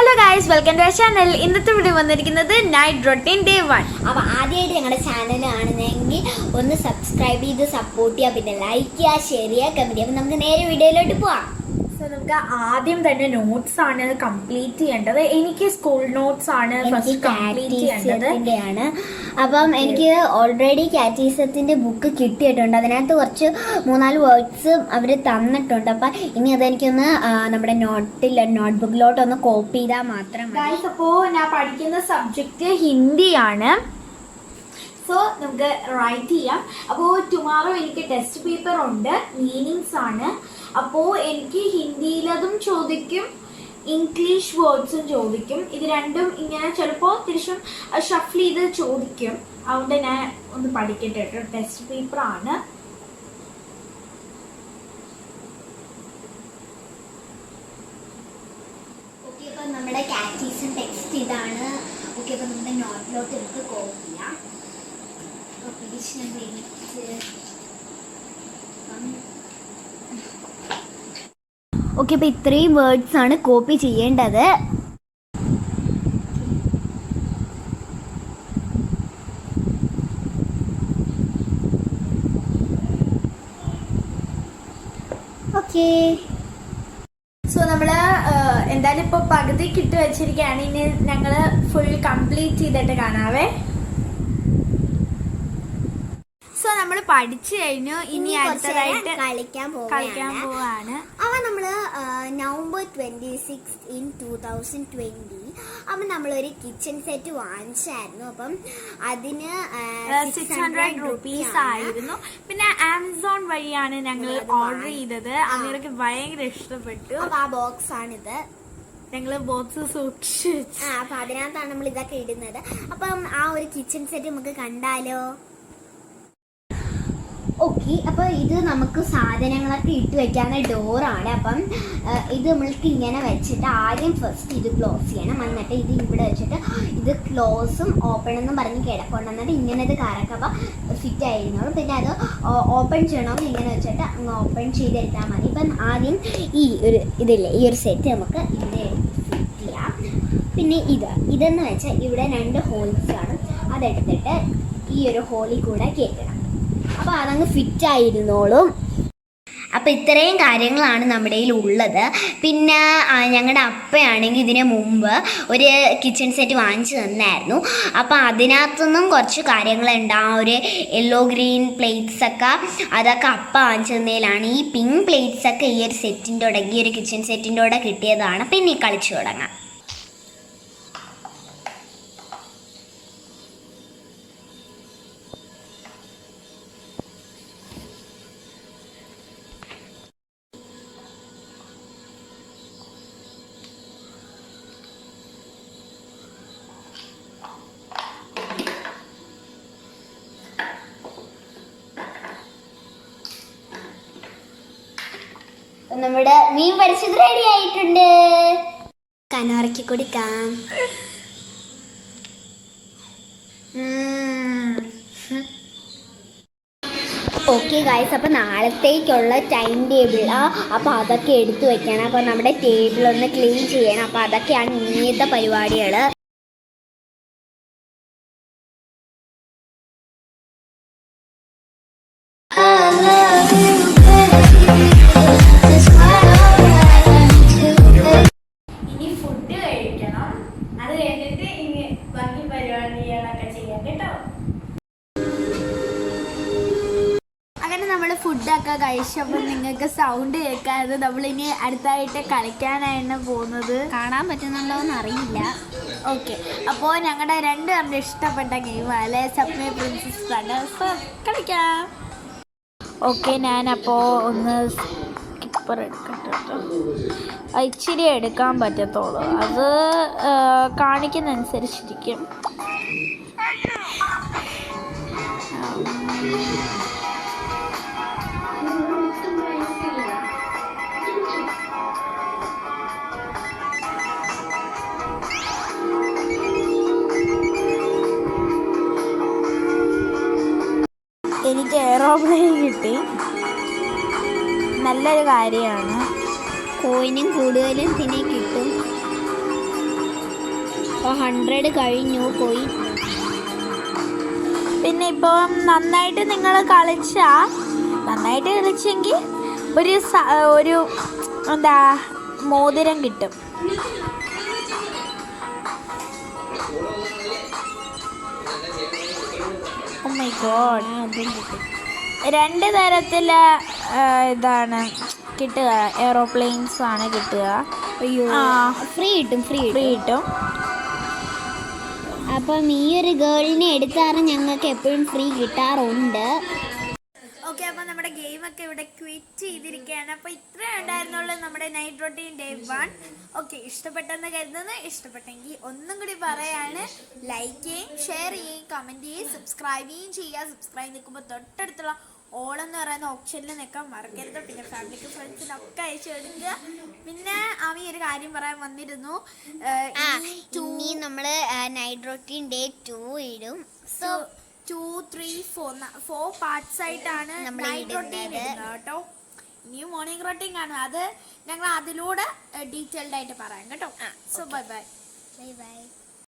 Hello guys, welcome to our channel. ഇന്നത്തെ video വന്നിരിക്കുന്നത് night routine day 1. അപ്പോൾ ആദ്യമായിട്ട് ഞങ്ങളുടെ ചാനൽ കാണുന്നെങ്കിൽ ഒന്ന് സബ്സ്ക്രൈബ് ചെയ്ത് സപ്പോർട്ട് ചെയ്യുക, പിന്നെ ലൈക്ക് ചെയ്യുക, ഷെയർ ചെയ്യുക, കമൻറ്റ് ചെയ്യുക. അപ്പോൾ നമുക്ക് നേരെ വീഡിയോയിലോട്ട് പോവാം. സോ നമുക്ക് ആദ്യം തന്നെ നോട്ട്സ് ആണ് കംപ്ലീറ്റ് ചെയ്യേണ്ടത്. എനിക്ക് സ്കൂൾ നോട്ട്സ് ആണ് ഫസ്റ്റ് കംപ്ലീറ്റ് ചെയ്യേണ്ടത്. അപ്പം എനിക്ക് ഓൾറെഡി കാറ്റീസത്തിന്റെ ബുക്ക് കിട്ടിയിട്ടുണ്ട്. അതിനകത്ത് കുറച്ച് 3-4 വേർഡ്സ് അവർ തന്നിട്ടുണ്ട്. അപ്പം ഇനി അതെനിക്കൊന്ന് നമ്മുടെ നോട്ട്ബുക്കിലോട്ടൊന്ന് കോപ്പി ചെയ്താൽ മാത്രം മതി. അപ്പോൾ ഞാൻ പഠിക്കുന്ന സബ്ജക്റ്റ് ഹിന്ദിയാണ്. സോ നമുക്ക് റൈറ്റ് ചെയ്യാം. അപ്പോൾ ടുമാറോ എനിക്ക് ടെസ്റ്റ് പേപ്പർ ഉണ്ട്, മീനിങ്സ് ആണ്. അപ്പോൾ എനിക്ക് ഹിന്ദിയിലതും ചോദിക്കും, ഇംഗ്ലീഷ് വേർഡ്സും ചോദിക്കും. ഇത് രണ്ടും ഇങ്ങനെ ചിലപ്പോൾ തിരിച്ചും ഷഫിൾ ചെയ്ത് ചോദിക്കും. അതുകൊണ്ട് ഞാൻ ഒന്ന് പഠിക്കട്ടെ കേട്ടോ. ടെസ്റ്റ് പേപ്പർ ആണ്. ഓക്കെ, അപ്പം നമ്മുടെ കാറ്റീസൺ ടെക്സ്റ്റ് ഇതാണ്. ഓക്കെ, അപ്പം നമ്മുടെ നോട്ടിലോട്ട് എടുത്ത് കോപ്പി ചെയ്യാം. Page number 8. ഓക്കെ, അപ്പോൾ ഇത്രയും വേർഡ്സ് ആണ് കോപ്പി ചെയ്യേണ്ടത്. ഓക്കെ, സോ നമ്മൾ എന്തായാലും ഇപ്പോൾ പകുതി കിട്ടി വെച്ചിരിക്കുകയാണ്. ഇനി ഞങ്ങൾ ഫുൾ കംപ്ലീറ്റ് ചെയ്തിട്ട് കാണാവേ. സോ നമ്മൾ പഠിച്ചു കഴിഞ്ഞു. ഇനി അടുത്തതായിട്ട് കളിക്കാൻ പോവാണ്. അവ നമ്മള് November 26 in 2020 അപ്പം നമ്മളൊരു കിച്ചൺ സെറ്റ് വാങ്ങിച്ചായിരുന്നു. അപ്പം അതിന് 600 rupees ആയിരുന്നു. പിന്നെ ആമസോൺ വഴിയാണ് ഞങ്ങൾ ഓർഡർ ചെയ്തത്. അമീർക്ക് ഭയങ്കര ഇഷ്ടപ്പെട്ടു. അപ്പൊ ആ ബോക്സ് ആണിത്. ഞങ്ങള് ബോക്സ് സൂക്ഷിച്ചു. അപ്പൊ അതിനകത്താണ് നമ്മൾ ഇതൊക്കെ ഇടുന്നത്. അപ്പം ആ ഒരു കിച്ചൺ സെറ്റ് നമുക്ക് കണ്ടാലോ? ഓക്കെ, അപ്പോൾ ഇത് നമുക്ക് സാധനങ്ങളൊക്കെ ഇട്ട് വെക്കാവുന്ന ഡോറാണ്. അപ്പം ഇത് നമ്മൾക്ക് ഇങ്ങനെ വെച്ചിട്ട് ആദ്യം ഫസ്റ്റ് ഇത് ക്ലോസ് ചെയ്യണം. എന്നിട്ട് ഇത് ഇവിടെ വെച്ചിട്ട് ഇത് ക്ലോസും ഓപ്പൺ എന്നും പറഞ്ഞ് കിടപ്പുണ്ട്. എന്നിട്ട് ഇങ്ങനെ ഇത് കറക്കുമ്പോൾ ഫിറ്റ് ആയിരുന്നോളും. പിന്നെ അത് ഓപ്പൺ ചെയ്യണമെങ്കിൽ ഇങ്ങനെ വെച്ചിട്ട് അങ്ങ് ഓപ്പൺ ചെയ്തെടുത്താൽ മതി. ഇപ്പം ആദ്യം ഈ ഒരു സെറ്റ് നമുക്ക് ഇവിടെ ഫിറ്റ് ചെയ്യാം. പിന്നെ ഇതെന്ന് വെച്ചാൽ ഇവിടെ 2 ഹോൾസ് കാണും. അതെടുത്തിട്ട് ഈ ഒരു ഹോളിൽ കൂടെ കയറ്റണം. അപ്പോൾ അതങ്ങ് ഫിറ്റ് ആയിരുന്നോളും. അപ്പോൾ ഇത്രയും കാര്യങ്ങളാണ് നമ്മുടെ കയ്യിൽ ഉള്ളത്. പിന്നെ ഞങ്ങളുടെ അപ്പയാണെങ്കിൽ ഇതിന് മുമ്പ് ഒരു കിച്ചൺ സെറ്റ് വാങ്ങിച്ചു തന്നായിരുന്നു. അപ്പോൾ അതിനകത്തുനിന്നും കുറച്ച് കാര്യങ്ങളുണ്ട്. ആ ഒരു യെല്ലോ ഗ്രീൻ പ്ലേറ്റ്സൊക്കെ അതൊക്കെ അപ്പ വാങ്ങിച്ചു തന്നതിലാണ്. ഈ പിങ്ക് പ്ലേറ്റ്സൊക്കെ ഈ ഒരു സെറ്റിൻ്റെ കൂടെ, ഈ ഒരു കിച്ചൺ സെറ്റിൻ്റെ കൂടെ കിട്ടിയതാണ്. പിന്നെ കളിച്ചു തുടങ്ങാം. നമ്മുടെ മീൻ പൊരിച്ചത് റെഡി ആയിട്ടുണ്ട്. കനോറയ്ക്ക് കൊടുക്കാം. ഓക്കെ ഗൈസ്, അപ്പോൾ നാളത്തേക്കുള്ള ടൈം ടേബിളാ. അപ്പോൾ അതൊക്കെ എടുത്തു വെക്കണം. അപ്പോൾ നമ്മുടെ ടേബിളൊന്ന് ക്ലീൻ ചെയ്യണം. അപ്പോൾ അതൊക്കെയാണ് ഇന്നത്തെ പരിപാടികൾ. ഇനി ഫുഡ് കഴിക്കണം. അത് കഴിഞ്ഞിട്ട് ഇനി ബാക്കി പരിപാടികളൊക്കെ ചെയ്യാം കേട്ടോ. അങ്ങനെ നമ്മൾ ഫുഡൊക്കെ കഴിച്ചപ്പോൾ നിങ്ങൾക്ക് സൗണ്ട് കേൾക്കാതെ നമ്മളിനി അടുത്തായിട്ട് കളിക്കാനാണ് പോകുന്നത്. കാണാൻ പറ്റുന്നുണ്ടോ എന്ന് അറിയില്ല. ഓക്കെ, അപ്പോൾ ഞങ്ങളുടെ 2 പേരുടെ ഇഷ്ടപ്പെട്ട ഗെയിമാണ് സബ്വേ പ്രിൻസസ് ബ്രദേഴ്സ്. കളിക്കാം. ഓക്കെ, ഞാനപ്പോൾ ഒന്ന് സ്കിപ്പർ എടുക്കട്ടെ കേട്ടോ. ഇച്ചിരി എടുക്കാൻ പറ്റത്തുള്ളൂ. അത് കാണിക്കുന്നതനുസരിച്ചിരിക്കും. എനിക്ക് എയറോപ്ലെയിൻ കിട്ടി. നല്ലൊരു കാര്യമാണ്. കോയിനും കൂടുതലും പിന്നെ കിട്ടും. അപ്പോൾ 100 കഴിഞ്ഞു പോയി. പിന്നെ ഇപ്പോൾ നന്നായിട്ട് നിങ്ങൾ നന്നായിട്ട് കളിച്ചെങ്കിൽ ഒരു എന്താ മോതിരം കിട്ടും. Oh my God. രണ്ട് തരത്തില് ഇതാണ് കിട്ടുക, എയറോപ്ലെയിൻസ് ആണ് കിട്ടുക. അയ്യോ, ഫ്രീ കിട്ടും. അപ്പം ഈ ഒരു ഗേളിനെ എടുത്താറ് ഞങ്ങൾക്ക് എപ്പോഴും ഫ്രീ കിട്ടാറുണ്ട്. ഓക്കെ, അപ്പോൾ നമ്മുടെ ഗെയിമൊക്കെ ഇവിടെ ക്വിറ്റ് ചെയ്തിരിക്കുകയാണ്. അപ്പോൾ ഇത്രേ ഉണ്ടായിരുന്നുള്ളൂ നമ്മുടെ നൈറ്റ് റൊട്ടീൻ ഡേ 1. ഓക്കെ, ഇഷ്ടപ്പെട്ടെന്ന് കരുതുന്നു. ഇഷ്ടപ്പെട്ടെങ്കിൽ ഒന്നും കൂടി പറയാണ്, ലൈക്ക് ചെയ്യുകയും ഷെയർ ചെയ്യുകയും കമൻറ്റ് ചെയ്യുകയും സബ്സ്ക്രൈബ് ചെയ്യുക. സബ്സ്ക്രൈബ് നിൽക്കുമ്പോൾ തൊട്ടടുത്തുള്ള ഓൾ എന്ന് പറയുന്ന ഓപ്ഷനിൽ നിൽക്കാൻ മറക്കരുത്. പിന്നെ ഫാമിലിക്ക് ഫ്രണ്ട്സിനൊക്കെ അയച്ചു കൊടുക്കുക. പിന്നെ അവൻ ഒരു കാര്യം പറയാൻ വന്നിരുന്നു, ഇനി നമ്മൾ നൈറ്റ് റൊട്ടീൻ ഡേ 2 ഇടും. സോ 2, 3, 4 പാർട്സ് ആയിട്ടാണ് നൈറ്റ് റൊട്ടീൻ ഇടുന്നത് കേട്ടോ. ഇനിയും മോർണിംഗ് റൊട്ടീൻ കാണും, അത് ഞങ്ങൾ അതിലൂടെ ഡീറ്റെയിൽഡ് ആയിട്ട് പറയാം കേട്ടോ. So by.